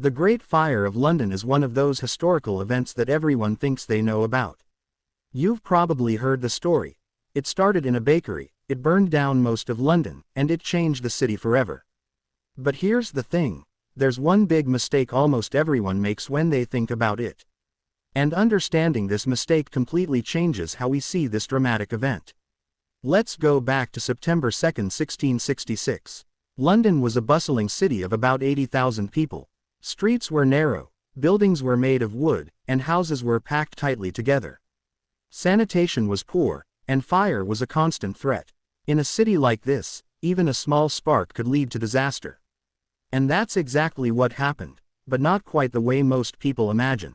The Great Fire of London is one of those historical events that everyone thinks they know about. You've probably heard the story. It started in a bakery, it burned down most of London, and it changed the city forever. But here's the thing. There's one big mistake almost everyone makes when they think about it. And understanding this mistake completely changes how we see this dramatic event. Let's go back to September 2, 1666. London was a bustling city of about 80,000 people. Streets were narrow, buildings were made of wood, and houses were packed tightly together. Sanitation was poor, and fire was a constant threat. In a city like this, even a small spark could lead to disaster. And that's exactly what happened, but not quite the way most people imagine.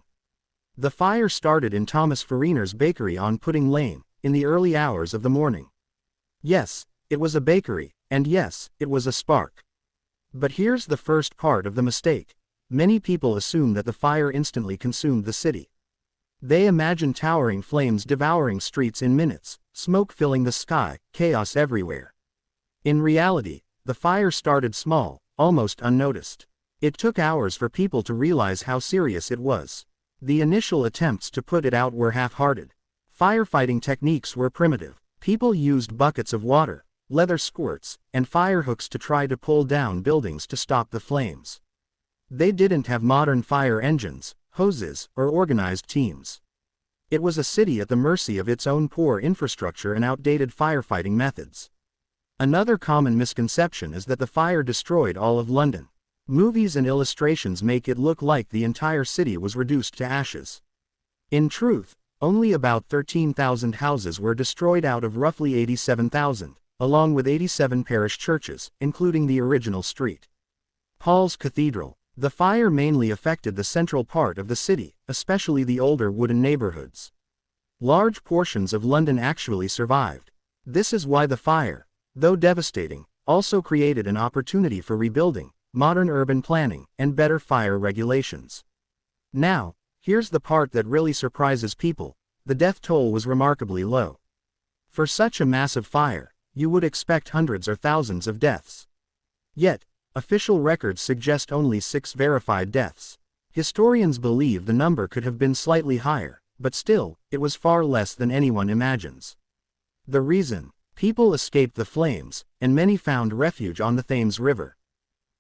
The fire started in Thomas Fariner's bakery on Pudding Lane, in the early hours of the morning. Yes, it was a bakery, and yes, it was a spark. But here's the first part of the mistake. Many people assume that the fire instantly consumed the city. They imagine towering flames devouring streets in minutes, smoke filling the sky, chaos everywhere. In reality, the fire started small, almost unnoticed. It took hours for people to realize how serious it was. The initial attempts to put it out were half-hearted. Firefighting techniques were primitive. People used buckets of water, leather squirts, and fire hooks to try to pull down buildings to stop the flames. They didn't have modern fire engines, hoses, or organized teams. It was a city at the mercy of its own poor infrastructure and outdated firefighting methods. Another common misconception is that the fire destroyed all of London. Movies and illustrations make it look like the entire city was reduced to ashes. In truth, only about 13,000 houses were destroyed out of roughly 87,000, along with 87 parish churches, including the original St. Paul's Cathedral. The fire mainly affected the central part of the city, especially the older wooden neighborhoods. Large portions of London actually survived. This is why the fire, though devastating, also created an opportunity for rebuilding, modern urban planning, and better fire regulations. Now, here's the part that really surprises people. The death toll was remarkably low. For such a massive fire, you would expect hundreds or thousands of deaths. Yet, official records suggest only 6 verified deaths. Historians believe the number could have been slightly higher, but still, it was far less than anyone imagines. The reason? People escaped the flames, and many found refuge on the Thames River.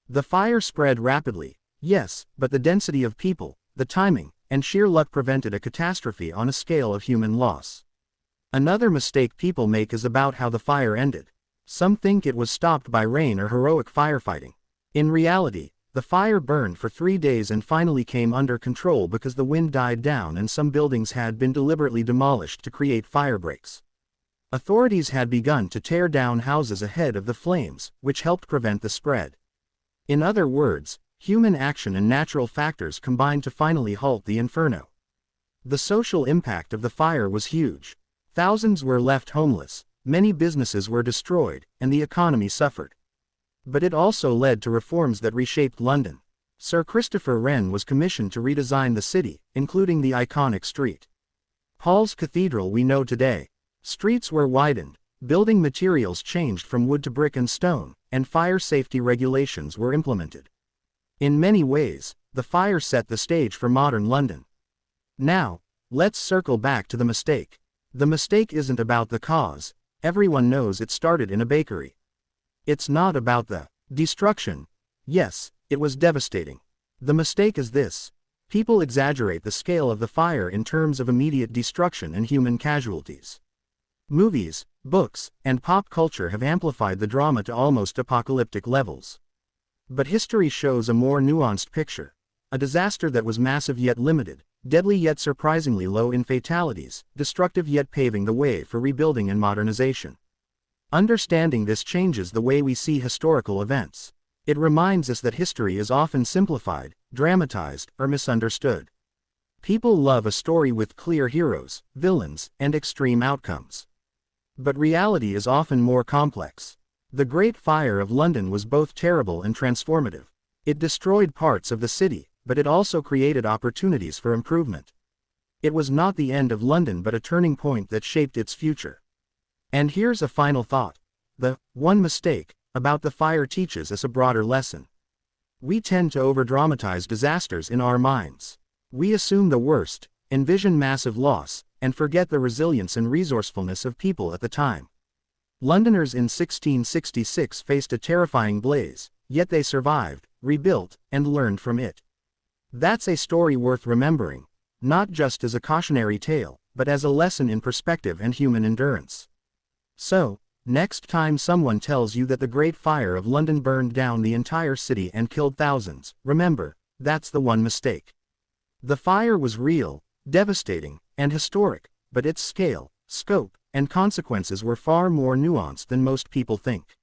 The fire spread rapidly, yes, but the density of people, the timing, and sheer luck prevented a catastrophe on a scale of human loss. Another mistake people make is about how the fire ended. Some think it was stopped by rain or heroic firefighting. In reality, the fire burned for 3 days and finally came under control because the wind died down and some buildings had been deliberately demolished to create fire breaks. Authorities had begun to tear down houses ahead of the flames, which helped prevent the spread. In other words, human action and natural factors combined to finally halt the inferno. The social impact of the fire was huge. Thousands were left homeless, many businesses were destroyed, and the economy suffered. But it also led to reforms that reshaped London. Sir Christopher Wren was commissioned to redesign the city, including the iconic St. Paul's Cathedral we know today. Streets were widened, building materials changed from wood to brick and stone, and fire safety regulations were implemented. In many ways, the fire set the stage for modern London. Now, let's circle back to the mistake. The mistake isn't about the cause. Everyone knows it started in a bakery. It's not about the destruction. Yes, it was devastating. The mistake is this. People exaggerate the scale of the fire in terms of immediate destruction and human casualties. Movies, books, and pop culture have amplified the drama to almost apocalyptic levels. But history shows a more nuanced picture. A disaster that was massive yet limited, deadly yet surprisingly low in fatalities, destructive yet paving the way for rebuilding and modernization. Understanding this changes the way we see historical events. It reminds us that history is often simplified, dramatized, or misunderstood. People love a story with clear heroes, villains, and extreme outcomes. But reality is often more complex. The Great Fire of London was both terrible and transformative. It destroyed parts of the city, but it also created opportunities for improvement. It was not the end of London but a turning point that shaped its future. And here's a final thought. The one mistake about the fire teaches us a broader lesson. We tend to overdramatize disasters in our minds. We assume the worst, envision massive loss, and forget the resilience and resourcefulness of people at the time. Londoners in 1666 faced a terrifying blaze, yet they survived, rebuilt, and learned from it. That's a story worth remembering, not just as a cautionary tale, but as a lesson in perspective and human endurance. So, next time someone tells you that the Great Fire of London burned down the entire city and killed thousands, remember, that's the one mistake. The fire was real, devastating, and historic, but its scale, scope, and consequences were far more nuanced than most people think.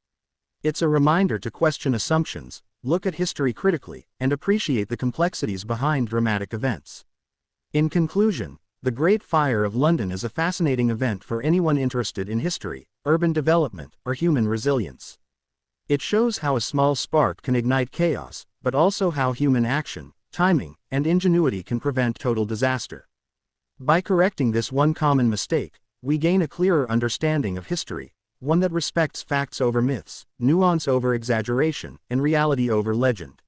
It's a reminder to question assumptions, look at history critically, and appreciate the complexities behind dramatic events. In conclusion, the Great Fire of London is a fascinating event for anyone interested in history, urban development, or human resilience. It shows how a small spark can ignite chaos, but also how human action, timing, and ingenuity can prevent total disaster. By correcting this one common mistake, we gain a clearer understanding of history, one that respects facts over myths, nuance over exaggeration, and reality over legend.